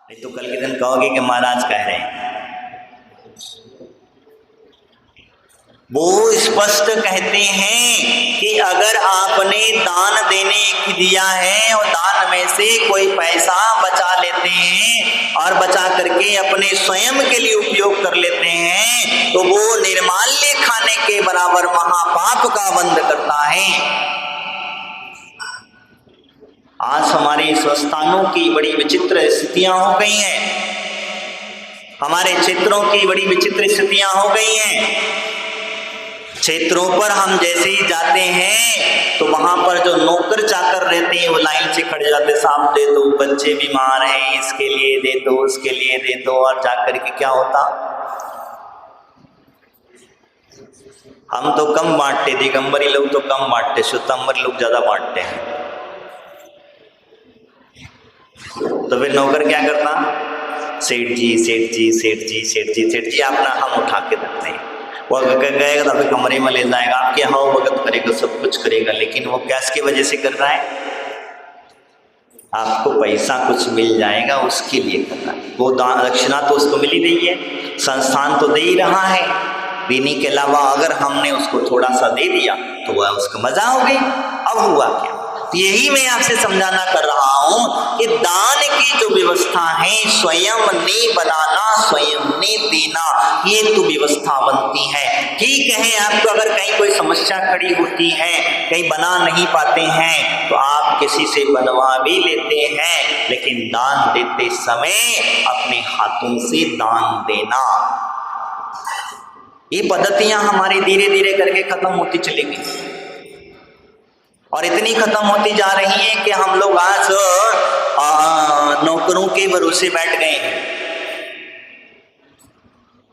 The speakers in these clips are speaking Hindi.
नहीं तो कल के दिन कहोगे कि महाराज कह रहे हैं। वो स्पष्ट कहते हैं कि अगर आपने दान देने दिया है और दान में से कोई पैसा बचा लेते हैं और बचा करके अपने स्वयं के लिए उपयोग कर लेते हैं तो वो निर्माल्य खाने के बराबर महापाप का बंध करता है। आज हमारे स्वस्थानों की बड़ी विचित्र स्थितियां हो गई हैं, हमारे क्षेत्रों की बड़ी विचित्र स्थितियां हो गई हैं। क्षेत्रों पर हम जैसे ही जाते हैं तो वहां पर जो नौकर चाकर रहते हैं वो लाइन से खड़े जाते, साहब दे दो, बच्चे बीमार हैं, इसके लिए दे दो, उसके लिए दे दो। और जाकर के क्या होता, हम तो कम बांटते, दिगंबरी लोग तो कम बांटते, श्वेतांबर लोग ज्यादा बांटते हैं। तो फिर नौकर क्या करता, सेठ जी सेठ जी सेठ जी सेठ जी सेठ जी, अपना हम उठा के रखते हैं। वो अगर गएगा तो फिर कमरे में ले जाएगा, आपके हाँ भगत करेगा, सब कुछ करेगा, लेकिन वो कैस वजह से कर रहा है, आपको पैसा कुछ मिल जाएगा उसके लिए कर रहा है। वो दान दक्षिणा तो उसको मिल ही रही है, संस्थान तो दे ही रहा है, देने के अलावा अगर हमने उसको थोड़ा सा दे दिया तो वह उसका मजा हो गई। अब हुआ क्या, यही मैं आपसे समझाना कर रहा हूं कि दान की जो व्यवस्था है स्वयं ने बनाना, स्वयं ने देना, ये तो व्यवस्था बनती है। ठीक है, आपको अगर कहीं कोई समस्या खड़ी होती है, कहीं बना नहीं पाते हैं तो आप किसी से बनवा भी लेते हैं, लेकिन दान देते समय अपने हाथों से दान देना। ये पद्धतियां हमारी धीरे धीरे करके खत्म होती चलेंगी और इतनी खत्म होती जा रही है कि हम लोग आज नौकरों के भरोसे बैठ गए हैं,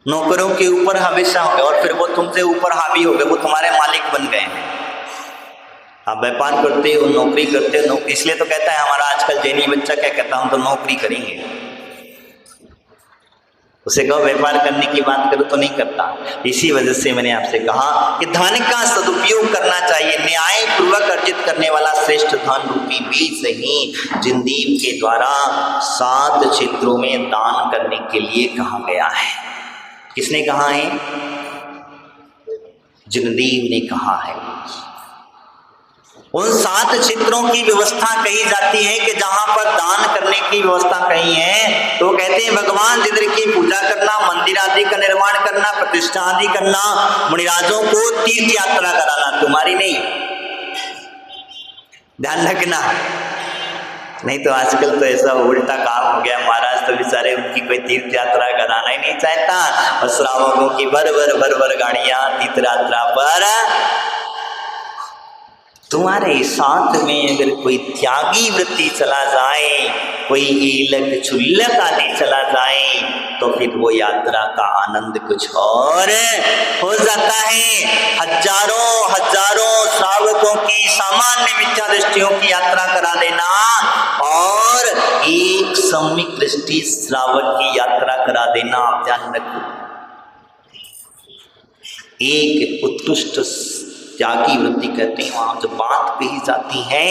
नौकरों के ऊपर हमेशा हो गए और फिर वो तुमसे ऊपर हावी हो गए, वो तुम्हारे मालिक बन गए हैं। आप व्यापार करते हो, नौकरी करते हो, नौकरी इसलिए तो कहता है हमारा आजकल जैनी बच्चा क्या कहता, हम तो नौकरी करेंगे। उसे कहो व्यापार करने की बात करो तो नहीं करता। इसी वजह से मैंने आपसे कहा कि धन का सदुपयोग करना चाहिए, न्याय पूर्वक अर्जित करने वाला श्रेष्ठ धन रूपी बीज ही जिंदगी के द्वारा 7 क्षेत्रों में दान करने के लिए कहा गया है। किसने कहा है, जिनदेव ने कहा है। उन 7 क्षेत्रों की व्यवस्था कही जाती है कि जहां पर दान करने की व्यवस्था कही है तो कहते हैं भगवान इंद्र की पूजा करना, मंदिर आदि का निर्माण करना, प्रतिष्ठा आदि करना, मुनिराजों को तीर्थ यात्रा कराना, तुम्हारी नहीं, ध्यान रखना। नहीं तो आजकल तो ऐसा उल्टा काम हो गया, महाराज तो बेचारे उनकी कोई तीर्थ यात्रा कराना ही नहीं चाहता और श्रावकों की भर भर गाड़ियां तीर्थ यात्रा पर। तुम्हारे साथ में अगर कोई त्यागी वृत्ति चला जाए, कोई ईलक छुल्लक आदि चला जाए तो फिर वो यात्रा का आनंद कुछ और हो जाता है। हजारों श्रावकों की सामान्य मिथ्या दृष्टियों की यात्रा करा देना और एक सम्यक दृष्टि श्रावक की यात्रा करा देना, ध्यान रखो। एक उत्कृष्ट त्यागी वृत्ति कहते हैं, वहां जब बात कही जाती है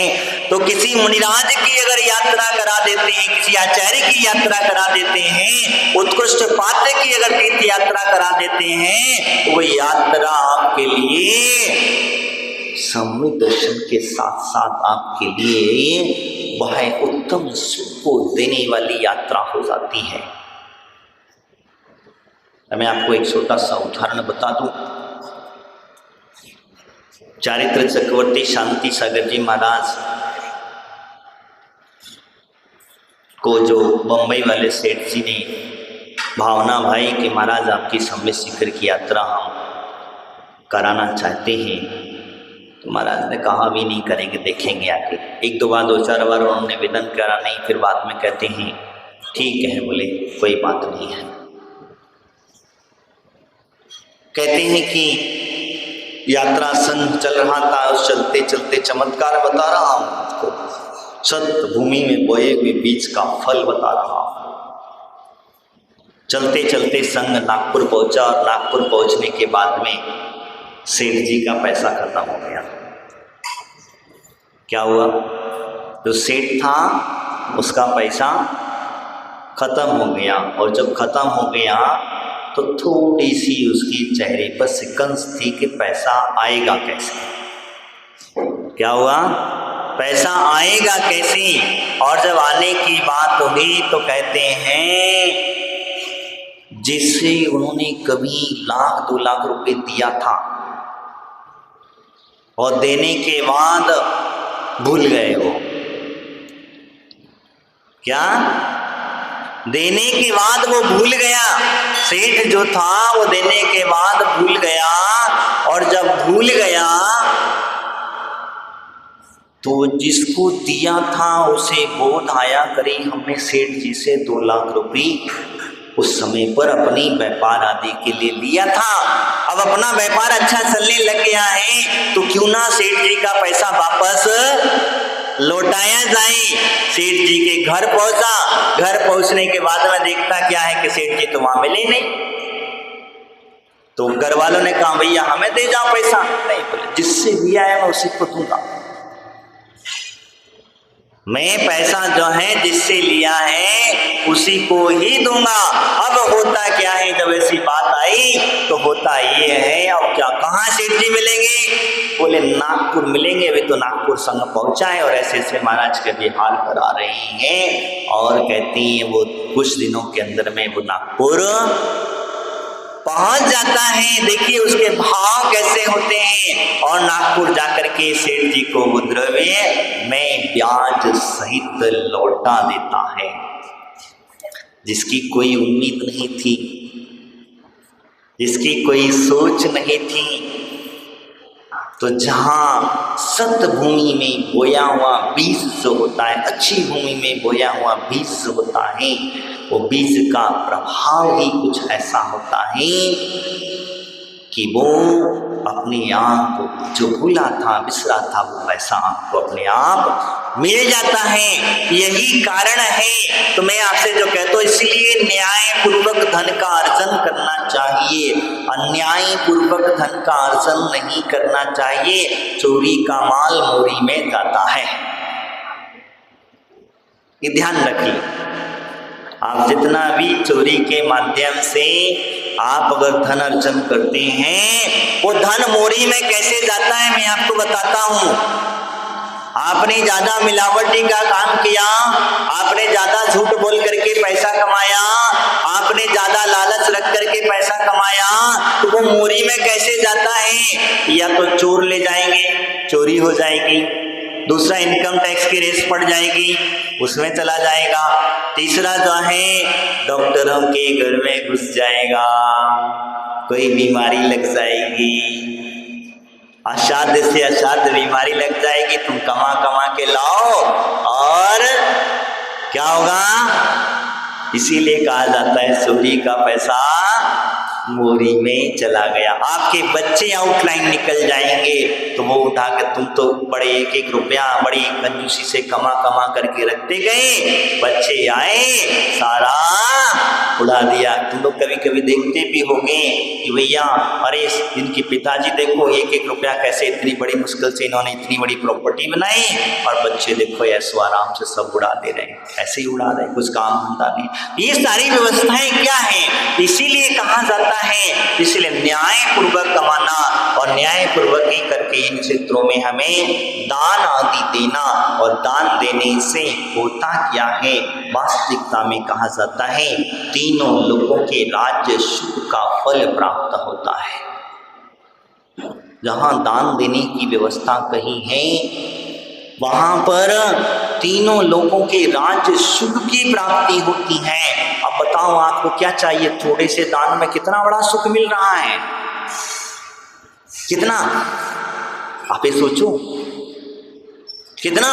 तो किसी मुनिराज की अगर यात्रा करा देते हैं, किसी आचार्य की यात्रा करा देते हैं, उत्कृष्ट पात्र की अगर तीर्थ यात्रा करा देते हैं, वो यात्रा आपके लिए सम्यक दर्शन के साथ साथ आपके लिए वह उत्तम सुख को देने वाली यात्रा हो जाती है। मैं आपको एक छोटा सा उदाहरण बता दूं। चारित्र चक्रवर्ती शांति सागर जी महाराज को जो बंबई वाले सेठ जी ने भावना भाई कि महाराज आपकी सम्यक शिखर की यात्रा हम कराना चाहते हैं, तो महाराज ने कहा भी नहीं करेंगे, देखेंगे आके। 1-2 बार 2-4 बार उन्होंने विदन करा, नहीं, फिर बाद में कहते हैं ठीक है, बोले कोई बात नहीं है। कहते हैं कि यात्रा संग चल रहा था, उस चलते चलते चमत्कार बता रहा हूं आपको, सत भूमि में बोए हुए बीज का फल बता रहा हूं। चलते चलते संग नागपुर पहुंचा और नागपुर पहुंचने के बाद में सेठ जी का पैसा खत्म हो गया। क्या हुआ, जो सेठ था उसका पैसा खत्म हो गया। और जब खत्म हो गया तो थोड़ी सी उसकी चेहरे पर सिकंस थी कि पैसा आएगा कैसे। क्या हुआ? पैसा आएगा कैसे। और जब आने की बात हुई तो कहते हैं जिससे उन्होंने कभी 1,00,000 2,00,000 रुपए दिया था और देने के बाद भूल गए हो। क्या? देने के बाद वो भूल गया। सेठ जो था वो देने के बाद भूल गया। और जब भूल गया तो जिसको दिया था उसे बोध आया करी हमने सेठ जी से 2,00,000 रुपये उस समय पर अपनी व्यापार आदि के लिए लिया था। अब अपना व्यापार अच्छा चलने लग गया है तो क्यों ना सेठ जी का पैसा वापस लौटाया जाए। सेठ जी के घर पहुंचा। घर पहुंचने के बाद में देखता क्या है कि सेठ जी तो वहां मिले नहीं। तो घर वालों ने कहा भैया हमें दे जाओ पैसा। नहीं, बोले जिससे लिया है मैं उसी को दूंगा। मैं पैसा जो है जिससे लिया है उसी को ही दूंगा। अब होता क्या है, जब ऐसी बात आई तो होता ये है, अब क्या कहाँ सेठ जी मिलेंगे? बोले नागपुर मिलेंगे। वे तो नागपुर संग पहुंचा है और ऐसे ऐसे महाराज के भी हाल पर आ रहे हैं। और कहती हैं वो कुछ दिनों के अंदर में वो नागपुर पहुंच जाता है। देखिए उसके भाव कैसे होते हैं। और नागपुर जाकर के सेठ जी को वो द्रव्य में ब्याज सहित लौटा देता है, जिसकी कोई उम्मीद नहीं थी, जिसकी कोई सोच नहीं थी। तो जहां सत भूमि में बोया हुआ बीज जो होता है, अच्छी भूमि में बोया हुआ बीज जो होता है, वो बीज का प्रभाव ही कुछ ऐसा होता है कि वो अपने आप को जो भूला था बिसरा था वो पैसा आपको अपने आप मिल जाता है। यही कारण है। तो मैं आपसे जो कहता हूँ, इसलिए न्याय पूर्वक धन का अर्जन करना चाहिए, अन्याय पूर्वक धन का अर्जन नहीं करना चाहिए। चोरी का माल मोरी में जाता है, ये ध्यान रखिए। आप जितना भी चोरी के माध्यम से आप अगर धन अर्जन करते हैं, वो धन मोरी में कैसे जाता है मैं आपको बताता हूं। आपने ज्यादा मिलावटी का काम किया, आपने ज्यादा झूठ बोल करके पैसा कमाया, आपने ज्यादा लालच रख करके पैसा कमाया, तो वो मोरी में कैसे जाता है? या तो चोर ले जाएंगे, चोरी हो जाएगी। दूसरा, इनकम टैक्स की रेस पड़ जाएगी, उसमें चला जाएगा। तीसरा जो है डॉक्टरों के घर में घुस जाएगा, कोई बीमारी लग जाएगी, असाध्य से असाध्य बीमारी लग जाएगी। तुम कमा कमा के लाओ और क्या होगा? इसीलिए कहा जाता है चोरी का पैसा मोरी में चला गया। आपके बच्चे आउटलाइन निकल जाएंगे तो वो उठा के, तुम तो बड़े एक एक रुपया बड़ी कंजूसी से कमा कमा करके रखते गए, बच्चे आए सारा उड़ा दिया। तुम लोग कभी कभी देखते भी होंगे कि भैया अरे इनके पिताजी देखो एक एक रुपया कैसे इतनी बड़ी मुश्किल से इन्होंने इतनी बड़ी प्रॉपर्टी बनाई, और बच्चे देखो ऐसो आराम से सब उड़ा दे रहे हैं, ऐसे ही उड़ा रहे हैं, कुछ काम धंधा नहीं। ये सारी व्यवस्थाएं क्या है? इसीलिए कहा जाता है, इसलिए न्याय पूर्वक कमाना और न्याय पूर्वक ही करके इन क्षेत्रों में हमें दान आदि देना। और दान देने से होता क्या है? वास्तविकता में कहा जाता है तीनों लोगों के राज्य सुख का फल प्राप्त होता है। जहां दान देने की व्यवस्था कही है वहां पर तीनों लोगों के राज्य सुख की प्राप्ति होती है। अब बताओ आपको क्या चाहिए? थोड़े से दान में कितना बड़ा सुख मिल रहा है, कितना? आप ये सोचो, कितना?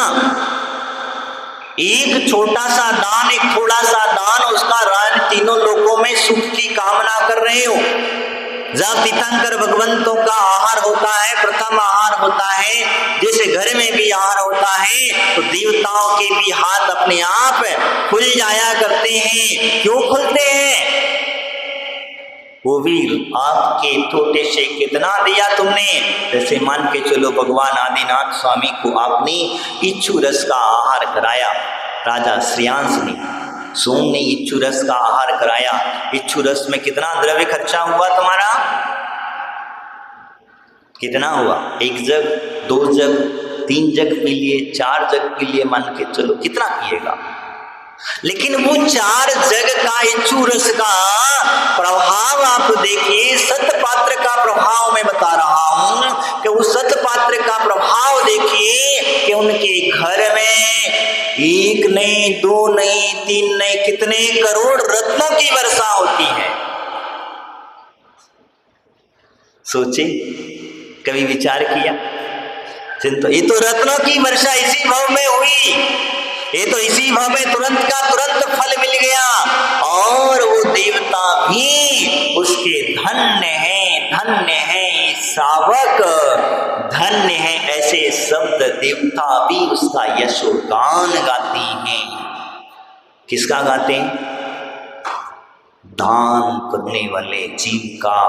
एक छोटा सा दान, एक थोड़ा सा दान, उसका राज्य तीनों लोगों में सुख की कामना कर रहे हो। जब तीर्थंकर भगवंतों का आहार होता है, प्रथम आहार होता है, जैसे घर में भी आहार होता है, तो देवताओं के भी हाथ अपने आप खुल जाया करते हैं। क्यों खुलते हैं? वो भी आपके छोटे से कितना दिया तुमने। जैसे मान के चलो भगवान आदिनाथ स्वामी को आपने इच्छू रस का आहार कराया राजा श्रेयांश ने, सोम ने इच्छू रस का आहार कराया। इच्छू रस में कितना द्रव्य खर्चा हुआ तुम्हारा? कितना हुआ? 1 जग, 2 जग, 3 जग पी लिए, 4 जग पी लिए, मान के चलो कितना पिएगा। लेकिन वो 4 जग का इच्छू रस का प्रभाव आप देखिए। सतपात्र का प्रभाव मैं बता रहा हूं कि उस सतपात्र का प्रभाव देखिए कि उनके घर में 1 नहीं, 2 नहीं, 3 नहीं, कितने करोड़ रत्नों की वर्षा होती है। सोचे, कभी विचार किया? ये तो रत्नों की वर्षा इसी भाव में हुई, ये तो इसी भाव में तुरंत का तुरंत फल मिल गया। और वो देवता भी उसके धन्य है सावक, धन्य है। ऐसे शब्द देवता भी उसका यशोगान गाते हैं। किसका गाते हैं? दान करने वाले जीव का।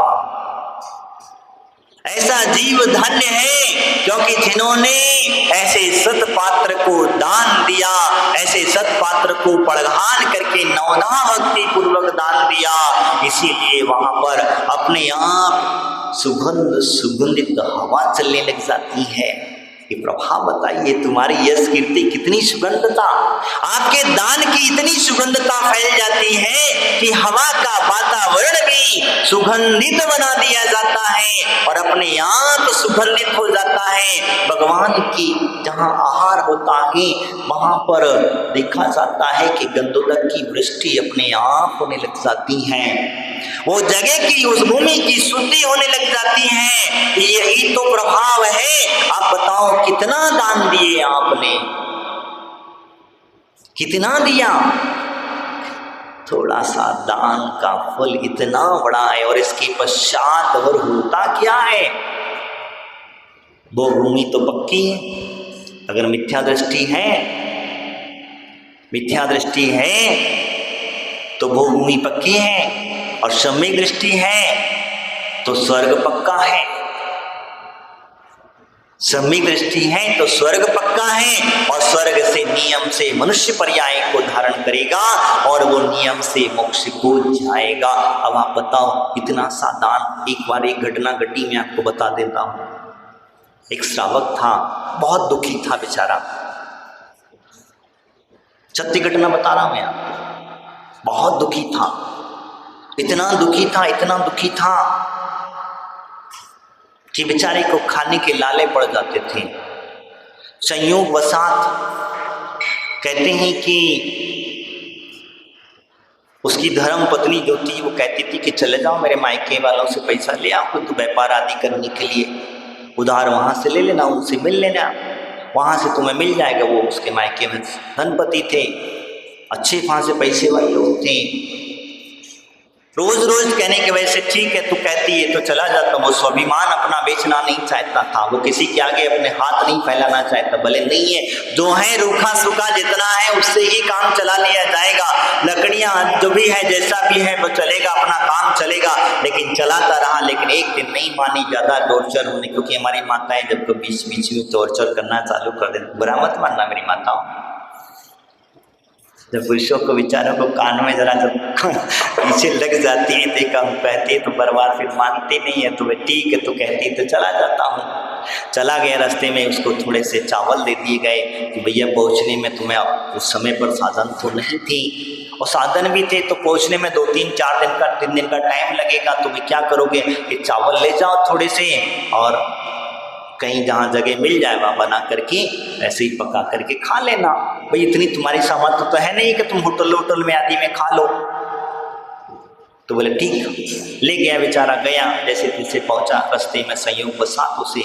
ऐसा जीव धन्य है क्योंकि जिन्होंने ऐसे सतपात्र को दान दिया, ऐसे सतपात्र को परिधान करके नवधा भक्ति पूर्वक दान दिया, इसीलिए वहां पर अपने आप सुगंधित हवा चलने लग जाती है। ये प्रभाव बताइए, तुम्हारी यश कीर्ति कितनी सुगंधता, आपके दान की इतनी सुगंधता फैल जाती है कि हवा का वातावरण भी सुगंधित बना दिया जाता है और अपने आप सुगंधित हो जाता है। भगवान की जहाँ आहार होता है वहां पर देखा जाता है कि गंधोदक की वृष्टि अपने आप होने लग जाती है, वो जगह की, उस भूमि की शुद्धि होने लग जाती है। यही तो प्रभाव है। आप बताओ कितना दान दिए आपने, कितना दिया? थोड़ा सा दान का फल इतना बड़ा है। और इसके पश्चात और होता क्या है? वो भूमि तो पक्की है। अगर मिथ्या दृष्टि है तो वो भूमि पक्की है, और सम्यक दृष्टि है तो स्वर्ग पक्का है। सम्यक दृष्टि है तो स्वर्ग पक्का है, और स्वर्ग से नियम से मनुष्य पर्याय को धारण करेगा और वो नियम से मोक्ष को जाएगा। अब आप बताओ इतना सा दान। एक बार एक घटना घटी, मैं आपको बता देता हूं। एक श्रावक था, बहुत दुखी था बेचारा। सत्य घटना बता रहा हूं मैं आपको। बहुत दुखी था, इतना दुखी था कि बेचारे को खाने के लाले पड़ जाते थे। संयोग वसात कहते हैं कि उसकी धर्म पत्नी जो थी वो कहती थी कि चले जाओ मेरे मायके वालों से पैसा ले आओ, तो व्यापार आदि करने के लिए उधार वहां से ले लेना, उनसे मिल लेना, वहां से तुम्हें मिल जाएगा। वो उसके मायके में धनपति थे, अच्छे खासे पैसे वाले लोग थे। रोज रोज कहने के वजह से ठीक है तू कहती है तो चला जाता। वो स्वाभिमान अपना बेचना नहीं चाहता था, वो किसी के आगे अपने हाथ नहीं फैलाना चाहता। भले नहीं है, जो है रूखा सूखा जितना है उससे ही काम चला लिया जाएगा। लकड़ियां जो भी है जैसा भी है वो चलेगा, अपना काम चलेगा। लेकिन चलाता रहा, लेकिन एक दिन नहीं मानी, ज्यादा टॉर्चर होने, क्योंकि हमारी माताएं जब को बीच बीच में टॉर्चर करना चालू कर देती। बुरा मत मानना मेरी माताओं, जब पुरुषों को विचारों को कान में जरा जब पीछे लग जाती है तो हम कहते तो बर्बाद, फिर मानती नहीं है। तो वे ठीक है तो कहती तो चला जाता हूँ। चला गया, रास्ते में उसको थोड़े से चावल दे दिए गए कि भैया पहुँचने में तुम्हें उस समय पर साधन तो नहीं थी, और साधन भी थे तो पहुँचने में 3 दिन का टाइम लगेगा। तुम्हें क्या करोगे कि चावल ले जाओ थोड़े से, और कहीं जहाँ जगह मिल जाए वहाँ बना करके ऐसे ही पका करके खा लेना। भाई इतनी तुम्हारी सामर्थ्य तो है नहीं कि तुम होटल में आदि में खा लो। तो बोले ठीक, ले गया बेचारा। गया, जैसे तैसे पहुंचा, रास्ते में संयोग वसात उसे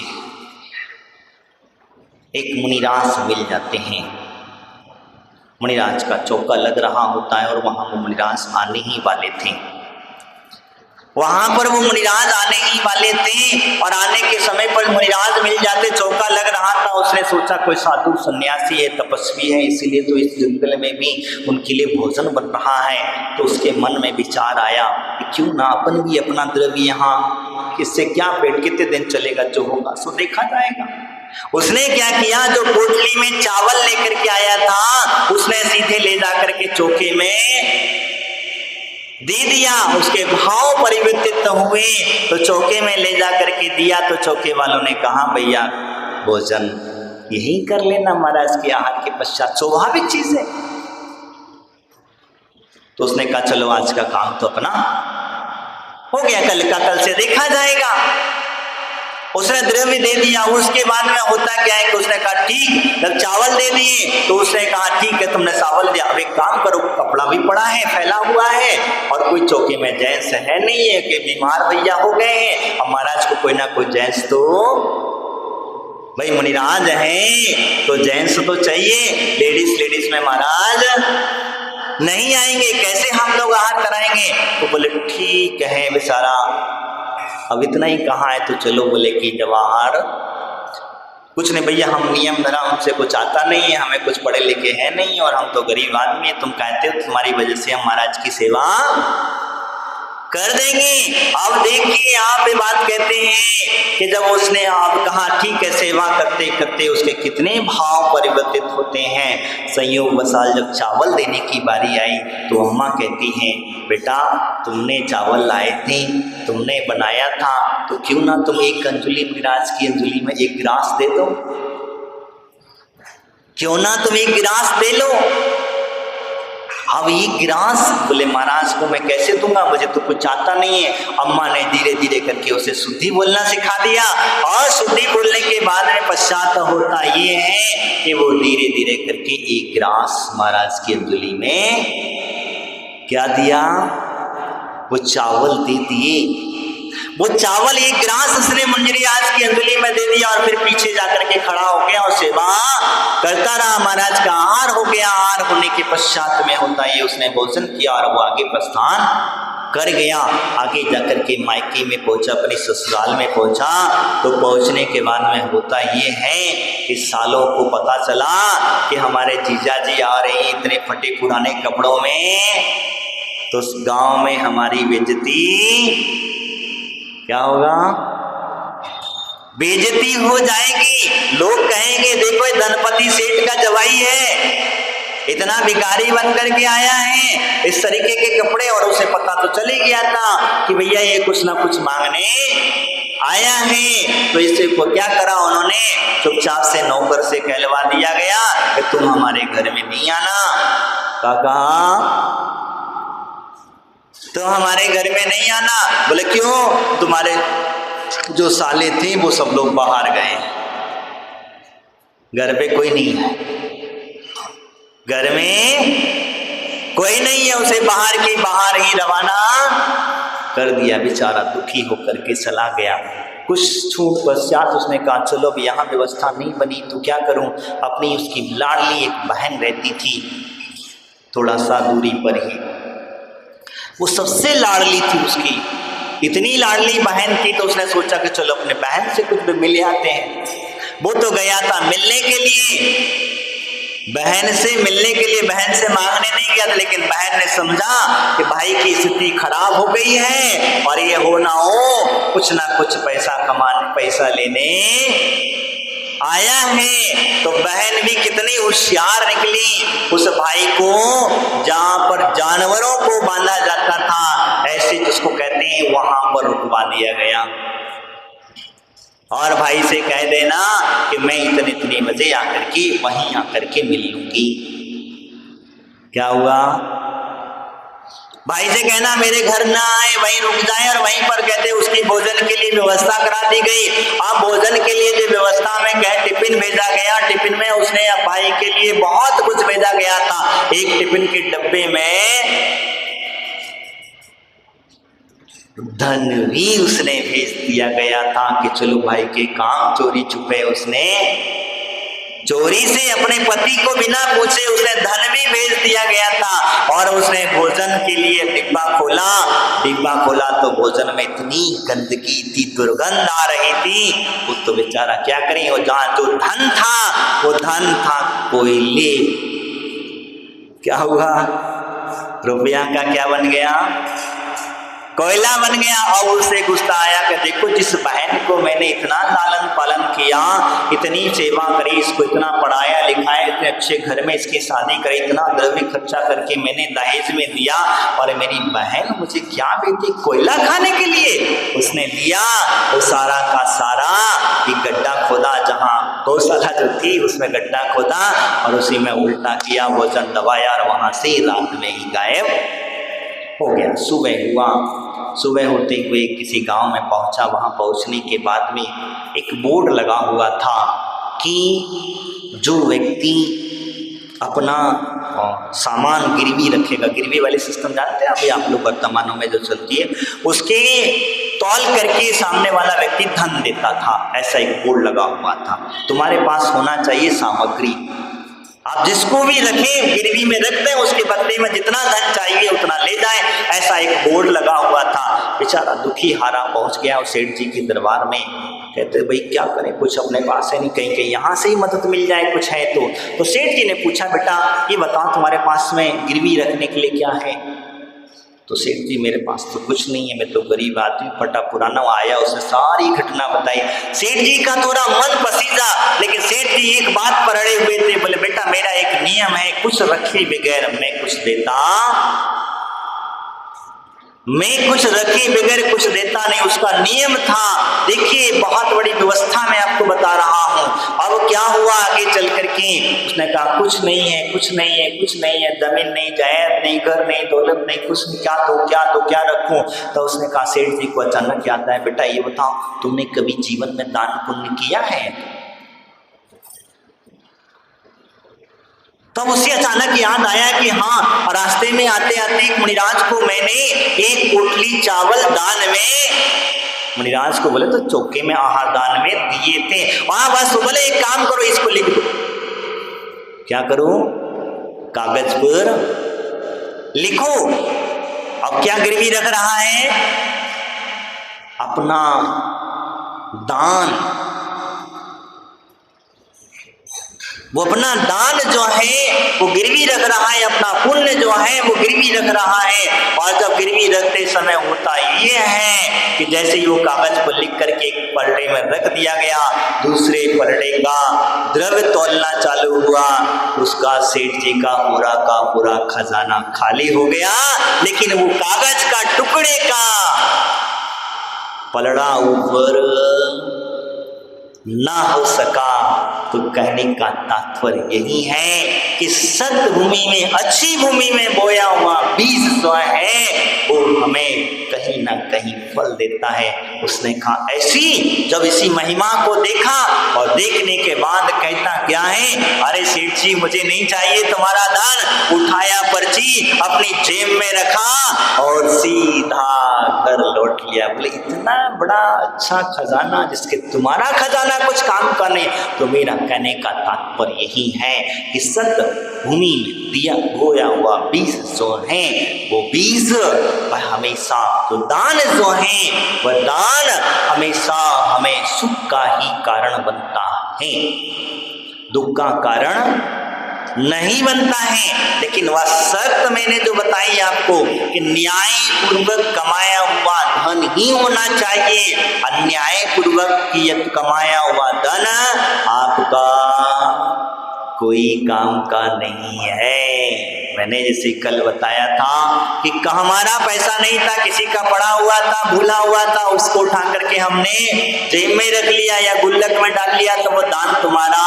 एक मुनिराज मिल जाते हैं। मुनिराज का चौका लग रहा होता है और वहां वो मुनिराज आने ही वाले थे। वहां पर वो मुनिराज आने ही वाले थे, और आने के समय पर मुनिराज मिल जाते। चौका लग रहा था, उसने सोचा कोई साधु सन्यासी है, तपस्वी है, इसीलिए तो इस जंगल में भी उनके लिए भोजन बन रहा है। तो उसके मन में विचार आया कि क्यों ना अपन भी अपना द्रव्य यहाँ, इससे क्या पेट कितने दिन चलेगा, जो होगा सो देखा जाएगा। उसने क्या किया, जो पोटली में चावल लेकर के आया था उसने सीधे ले जाकर के चौके में दे दिया। उसके भाव परिवर्तित हुए तो चौके में ले जाकर के दिया तो चौके वालों ने कहा भैया भोजन यही कर लेना महाराज के आहार के पश्चात, स्वाभाविक चीज है। तो उसने कहा चलो आज का काम तो अपना हो गया, कल का कल से देखा जाएगा। उसने द्रव्य दे दिया। उसके बाद में होता क्या है कि उसने कहा ठीक, जब चावल दे दिए तो उसने कहा ठीक है तुमने चावल दिया, अब एक काम करो, कपड़ा भी पड़ा है फैला हुआ है और कोई चौके में जेंट्स है नहीं है कि बीमार भैया हो गए हैं, अब महाराज को कोई ना कोई जेंट्स तो भाई मुनिराज हैं तो जेंट्स तो चाहिए, लेडीज में महाराज नहीं आएंगे, कैसे हम लोग आहार कराएंगे। तो बोले ठीक है बेचारा, अब इतना ही कहा है तो चलो बोले कि जवाहर कुछ नहीं भैया, हम नियम धर्म हमसे कुछ आता नहीं है, हमें कुछ पढ़े लिखे हैं नहीं और हम तो गरीब आदमी है, तुम कहते हो तुम्हारी वजह से हम महाराज की सेवा कर देंगे। अब देखिए आप ये बात कहते हैं कि जब उसने आप कहा ठीक है, सेवा करते करते उसके कितने भाव परिवर्तित होते हैं। संयोग वसाल जब चावल देने की बारी आई तो अम्मा कहती हैं बेटा तुमने चावल लाए थे, तुमने बनाया था, तो क्यों ना तुम एक अंजुली महाराज की अंजुली में एक गिलास दे दो, क्यों ना तुम एक गिलास दे लो। अब ये गिलास बोले महाराज को मैं कैसे दूंगा, मुझे तो कुछ आता नहीं है। अम्मा ने धीरे धीरे करके उसे शुद्धि बोलना सिखा दिया और शुद्धि बोलने के बाद में पश्चात होता ये है कि वो धीरे धीरे करके एक गिलास महाराज की अंजुली में क्या दिया, वो चावल दे दिए। वो चावल एक गिलास उसने मंजरी आज की अंजलि में दे दिया और फिर पीछे जाकर के खड़ा हो गया और सेवा करता रहा। महाराज का आहार हो गया। आहार होने के पश्चात में होता है उसने भोजन किया और वो आगे प्रस्थान कर गया। आगे जाकर के मायके में पहुंचा, अपने ससुराल में पहुंचा। तो पहुंचने के बाद में होता ये है कि सालों को पता चला कि हमारे जीजा जी आ रहे हैं इतने फटे पुराने कपड़ों में, तो गांव में हमारी बेइज्जती क्या होगा, बेइज्जती हो जाएगी। लोग कहेंगे देखो ये धनपति सेठ का जवाई है, इतना भिखारी बन करके आया है, इस तरीके के कपड़े, और उसे पता तो चल ही गया था कि भैया ये कुछ ना कुछ मांगने आया है। तो इसे को क्या करा उन्होंने, चुपचाप से नौकर से कहलवा दिया गया कि तुम हमारे घर में नहीं आना। काका तो हमारे घर में नहीं आना। बोले क्यों, तुम्हारे जो साले थे वो सब लोग बाहर गए, घर पे कोई नहीं है, घर में कोई नहीं है, उसे बाहर की बाहर ही रवाना कर दिया। बेचारा दुखी होकर के चला गया। कुछ छूट पश्चात उसने कहा चलो अब यहाँ व्यवस्था नहीं बनी तो क्या करूं। अपनी उसकी लाडली एक बहन रहती थी थोड़ा सा दूरी पर ही, वो सबसे लाडली थी उसकी, इतनी लाडली बहन थी। तो उसने सोचा कि चलो अपने बहन से कुछ भी मिल आते हैं। वो तो गया था मिलने के लिए, बहन से मिलने के लिए, बहन से मांगने नहीं गया था। लेकिन बहन ने समझा कि भाई की स्थिति खराब हो गई है और ये हो ना हो कुछ ना कुछ पैसा कमाने, पैसा लेने आया है। तो बहन भी कितनी होशियार निकली, उस भाई को जहां पर जानवरों को बांधा जाता था, ऐसे जिसको कहते हैं, वहां पर रुकवा दिया गया और भाई से कह देना कि मैं इतने बजे आकर के वहीं आकर के मिल लूंगी। क्या हुआ, भाई से कहना मेरे घर ना आए, वहीं रुक जाए, और वहीं पर कहते उसकी भोजन के लिए व्यवस्था करा दी गई। अब भोजन के लिए जो व्यवस्था में कहे टिफिन भेजा गया, टिफिन में उसने भाई के लिए बहुत कुछ भेजा गया था। एक टिफिन के डब्बे में धन भी उसने भेज दिया गया था कि चलो भाई के काम चोरी छुपे उसने चोरी से अपने पति को बिना पूछे उसने धन भी भेज दिया गया था। और उसने भोजन के लिए डिब्बा खोला तो भोजन में इतनी गंदगी थी, दुर्गंध आ रही थी। वो तो बेचारा क्या करें, वो जहाँ जो धन था वो धन था कोयले। क्या हुआ, रुपया का क्या बन गया, कोयला बन गया। और उसे गुस्सा आया कि देखो जिस बहन को मैंने इतना लालन पालन किया, इतनी सेवा करी, इसको इतना पढ़ाया लिखाया, इतने अच्छे घर में इसकी शादी करी, इतना द्रव्य खर्चा करके मैंने दहेज में दिया, और मेरी बहन मुझे क्या देती, कोयला खाने के लिए। उसने लिया वो सारा का सारा एक गड्ढा खोदा, जहाँ गौशाला जो थी उसमें गड्ढा खोदा और उसी में उल्टा किया, वजन दबाया और वहां से रात में ही गायब हो गया। सुबह हुआ, सुबह होते हुए किसी गांव में पहुंचा। वहां पहुंचने के बाद में एक बोर्ड लगा हुआ था कि जो व्यक्ति अपना सामान गिरवी रखेगा, गिरवी वाले सिस्टम जानते हैं अभी आप लोग वर्तमानों में जो चलती है, उसके तौल करके सामने वाला व्यक्ति धन देता था। ऐसा एक बोर्ड लगा हुआ था। तुम्हारे पास होना चाहिए सामग्री, आप जिसको भी रखें गिरवी में रख दें, उसके बदले में जितना धन चाहिए उतना ले जाए। ऐसा एक बोर्ड लगा हुआ था। बेचारा दुखी हारा पहुंच गया उस सेठ जी के दरबार में। कहते भाई क्या करें, कुछ अपने पास है नहीं, कहीं कहीं यहाँ से ही मदद मिल जाए कुछ है तो सेठ जी ने पूछा बेटा ये बताओ तुम्हारे पास में गिरवी रखने के लिए क्या है। तो सेठ जी मेरे पास तो कुछ नहीं है, मैं तो गरीब आदमी, फटा पुराना आया, उसने सारी घटना बताई। सेठ जी का थोड़ा मन पसीजा, लेकिन सेठ जी एक बात पर अड़े हुए थे। बोले बेटा मेरा एक नियम है, कुछ रखे बगैर मैं कुछ देता, मैं कुछ रखे बगैर कुछ देता नहीं, उसका नियम था। देखिए बहुत बड़ी व्यवस्था मैं आपको बता रहा हूँ। अब क्या हुआ आगे चल करके, उसने कहा कुछ नहीं है, कुछ नहीं है, कुछ नहीं है, जमीन नहीं, जायदाद नहीं, घर नहीं, दौलत नहीं, कुछ नहीं, क्या तो क्या रखूं। तो उसने कहा सेठ जी को अचानक याद आया, बेटा ये बताओ तुमने कभी जीवन में दान पुण्य किया है। तब उसे अचानक याद आया कि हाँ, रास्ते में आते आते मुनिराज को मैंने एक पोटली चावल दान में, मुनिराज को बोले तो चौके में आहार दान में दिए थे। वहां बस बोले एक काम करो, इसको लिख दो। क्या करो, कागज पर लिखो। अब क्या गिरवी रख रहा है, अपना दान, वो अपना दान जो है वो गिरवी रख रहा है, अपना पुण्य जो है वो गिरवी रख रहा है। और जब गिरवी रखते समय होता ये है कि जैसे ही वो कागज पर लिख करके एक पलटे में रख दिया गया, दूसरे पलटे का द्रव्य तोलना चालू हुआ, उसका सेठ जी का पूरा खजाना खाली हो गया। लेकिन वो कागज का टुकड़े का पलड़ा ऊपर ना हो सका। तो कहने का तात्पर्य यही है कि सत्भूमि में, अच्छी भूमि में बोया हुआ बीज जो है वो हमें कहीं ना कहीं फल देता है। उसने कहा ऐसी, जब इसी महिमा को देखा और देखने के बाद कहता क्या है, अरे सेठ जी मुझे नहीं चाहिए तुम्हारा दान। उठाया पर्ची अपनी जेब में रखा और सीधा घर लौट लिया। बोले इतना बड़ा अच्छा खजाना जिसके तुम्हारा खजाना कुछ काम का नहीं। तो मेरा कहने का तात्पर्य यही है कि सत भूमि में दिया बोया हुआ बीज जो है वो बीज हमेशा, तो दान जो है वह दान हमेशा हमें सुख का ही कारण बनता है, दुख का कारण नहीं बनता है। लेकिन वह शर्त मैंने जो बताई आपको कि न्याय पूर्वक कमाया हुआ धन ही होना चाहिए। अन्याय पूर्वक कमाया हुआ धन आपका कोई काम का नहीं है। मैंने जैसे कल बताया था कि हमारा पैसा नहीं था, किसी का पड़ा हुआ था, भूला हुआ था, उसको उठा करके हमने जेब में रख लिया या गुल्लक में डाल लिया, तो वो दान तुम्हारा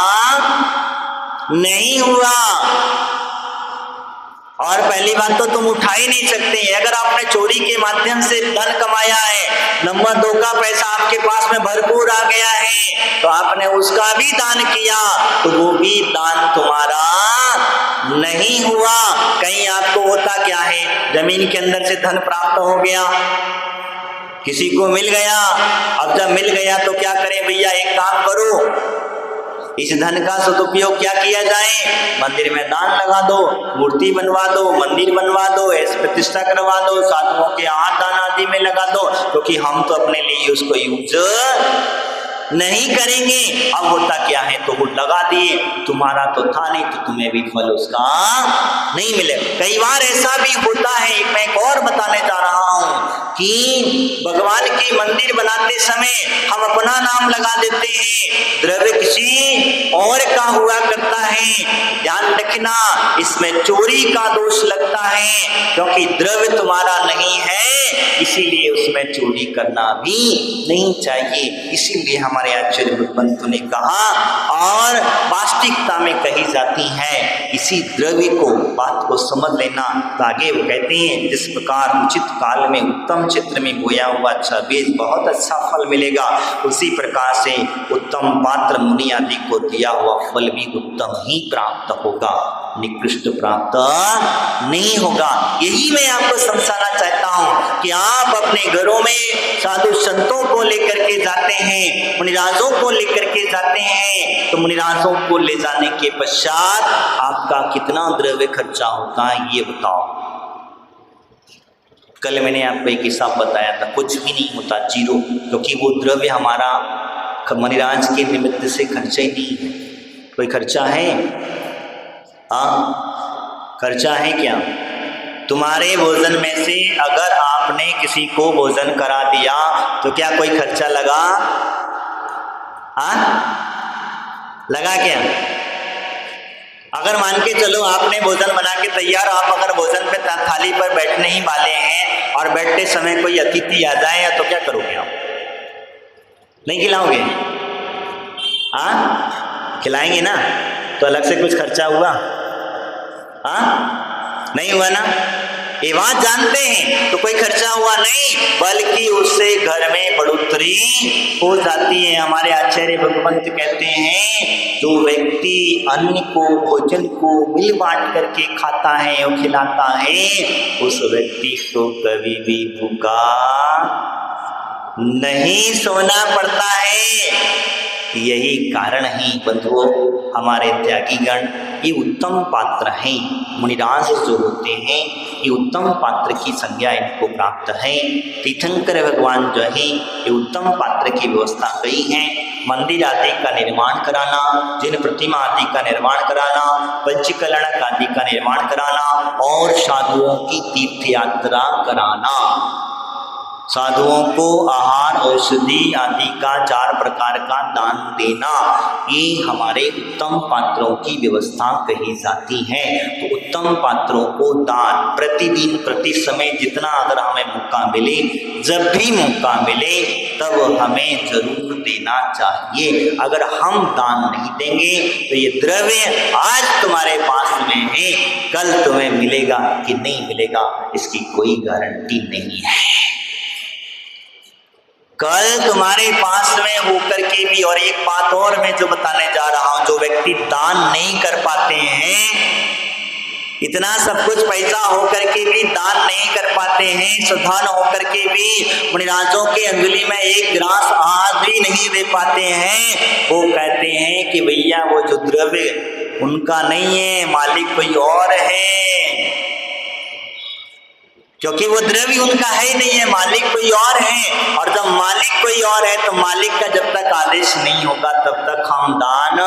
नहीं हुआ। और पहली बात तो तुम उठा ही नहीं सकते। अगर आपने चोरी के माध्यम से धन कमाया है, नंबर 2 का पैसा आपके पास में भरपूर आ गया है, तो आपने उसका भी दान किया, तो वो भी दान तुम्हारा नहीं हुआ। कहीं आपको होता क्या है, जमीन के अंदर से धन प्राप्त हो गया, किसी को मिल गया। अब जब मिल गया तो क्या करें भैया, एक काम करो, इस धन का सदुपयोग क्या किया जाए, मंदिर में दान लगा दो, मूर्ति बनवा दो, मंदिर बनवा दो, ऐसे प्रतिष्ठा करवा दो, साधुओं के हाथ दान आदि में लगा दो, क्योंकि हम तो अपने लिए उसको यूज नहीं करेंगे। अब होता क्या है, तो वो लगा दिए, तुम्हारा तो था नहीं तो तुम्हें भी फल उसका नहीं मिले। कई बार ऐसा भी होता है, मैं एक और बताने जा रहा हूं कि भगवान की मंदिर बनाते समय हम अपना नाम लगा देते हैं, द्रव्य किसी और का हुआ करता है। ध्यान रखना, इसमें चोरी का दोष लगता है, क्योंकि द्रव्य तुम्हारा नहीं है, इसीलिए उसमें चोरी करना भी नहीं चाहिए। इसीलिए हमारे आचार्य भगवंतों ने कहा और वास्तविकता में कही जाती है, इसी द्रव्य को बात को समझ लेना। तो आगे वो कहते हैं, जिस प्रकार उचित काल में उत्तम क्षेत्र में बोया हुआ अच्छा बीज बहुत अच्छा फल मिलेगा, उसी प्रकार से उत्तम पात्र मुनि आदि को दिया हुआ फल भी उत्तम ही प्राप्त होगा, निकृष्ट प्राप्त नहीं होगा। यही मैं आपको समझाना चाहता हूँ कि आप अपने घरों में साधु संतों को लेकर के जाते हैं, मुनिराजों को लेकर के जाते हैं, तो मुनिराजों को ले जाने के पश्चात आपका कितना द्रव्य खर्चा होता है ये बताओ। कल मैंने आपको एक हिसाब बताया था, कुछ भी नहीं होता, जीरो, क्योंकि वो द्रव्य हमारा मुनिराज के निमित्त से खर्चा ही नहीं है। कोई खर्चा है? खर्चा है क्या? तुम्हारे भोजन में से अगर आपने किसी को भोजन करा दिया तो क्या कोई खर्चा लगा? लगा क्या? अगर मान के चलो आपने भोजन बना के तैयार, आप अगर भोजन पे थाली पर बैठने ही वाले हैं और बैठते समय कोई अतिथि आ जाए तो क्या करोगे आप? नहीं खिलाओगे? खिलाएंगे ना, तो अलग से कुछ खर्चा हुआ? नहीं हुआ ना, ये बात जानते हैं, तो कोई खर्चा हुआ नहीं, बल्कि उससे घर में बढ़ोतरी हो जाती है। हमारे आचार्य भगवंत कहते हैं, जो व्यक्ति अन्न को, भोजन को मिल बांट करके खाता है और खिलाता है, उस व्यक्ति को कभी भी भूखा नहीं सोना पड़ता है। यही कारण ही बंधुओं, हमारे त्यागीगण ये उत्तम पात्र हैं। मुनिराज जो होते हैं ये उत्तम पात्र की संज्ञा इनको प्राप्त है। तीर्थंकर भगवान जो है ये उत्तम पात्र की व्यवस्था कही है। मंदिर आदि का निर्माण कराना, जिन प्रतिमा आदि का निर्माण कराना, पंचकलण आदि का निर्माण कराना और साधुओं की तीर्थ यात्रा कराना, साधुओं को आहार औषधि आदि का 4 प्रकार का दान देना, ये हमारे उत्तम पात्रों की व्यवस्था कही जाती है। तो उत्तम पात्रों को दान प्रतिदिन प्रति समय जितना अगर हमें मौका मिले, जब भी मौका मिले तब हमें जरूर देना चाहिए। अगर हम दान नहीं देंगे तो ये द्रव्य आज तुम्हारे पास में है, कल तुम्हें मिलेगा कि नहीं मिलेगा इसकी कोई गारंटी नहीं है। कल तुम्हारे पास में होकर के भी, और एक बात और मैं जो बताने जा रहा हूं, जो व्यक्ति दान नहीं कर पाते हैं, इतना सब कुछ पैसा होकर के भी दान नहीं कर पाते हैं, सुधान होकर के भी मुनिराजों के अंजलि में एक ग्रास आहार भी नहीं दे पाते हैं, वो कहते हैं कि भैया वो जो द्रव्य उनका नहीं है, मालिक कोई और है, क्योंकि वो द्रव्य उनका है ही नहीं है, मालिक कोई और है। और जब मालिक कोई और है तो मालिक का जब तक आदेश नहीं होगा तब तक हम दान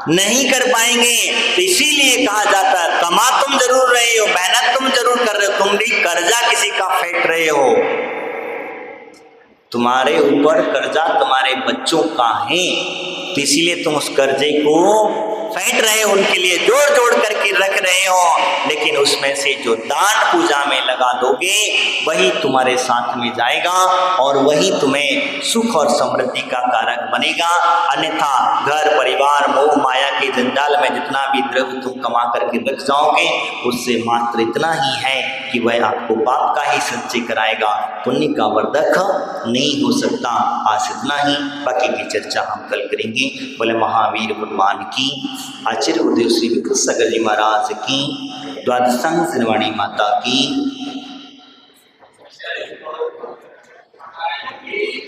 नहीं कर पाएंगे। तो इसीलिए कहा जाता है, कमा तुम जरूर रहे हो, मेहनत तुम जरूर कर रहे हो, तुम भी कर्जा किसी का फेंक रहे हो, तुम्हारे ऊपर कर्जा तुम्हारे बच्चों का है, तो इसीलिए तुम उस कर्जे को फेंक रहे हो, उनके लिए जोड़ जोड़ करके रख रहे हो, लेकिन उसमें से जो दान पूजा में लगा दोगे वही तुम्हारे साथ में जाएगा और वही तुम्हें सुख और समृद्धि का कारक बनेगा। अन्यथा घर परिवार मोह माया के जंजाल में जितना भी द्रव्य तुम कमा करके रख जाओगे, उससे मात्र इतना ही है कि वह आपको पाप का ही संचय कराएगा, पुण्य का वर्धक नहीं हो सकता। आज इतना ही, बाकी की चर्चा हम कल करेंगे। बोले महावीर भगवान की, आचार्य गुरुदेव श्री विकृत सागर जी महाराज की, द्वादशांग श्रीवाणी माता की।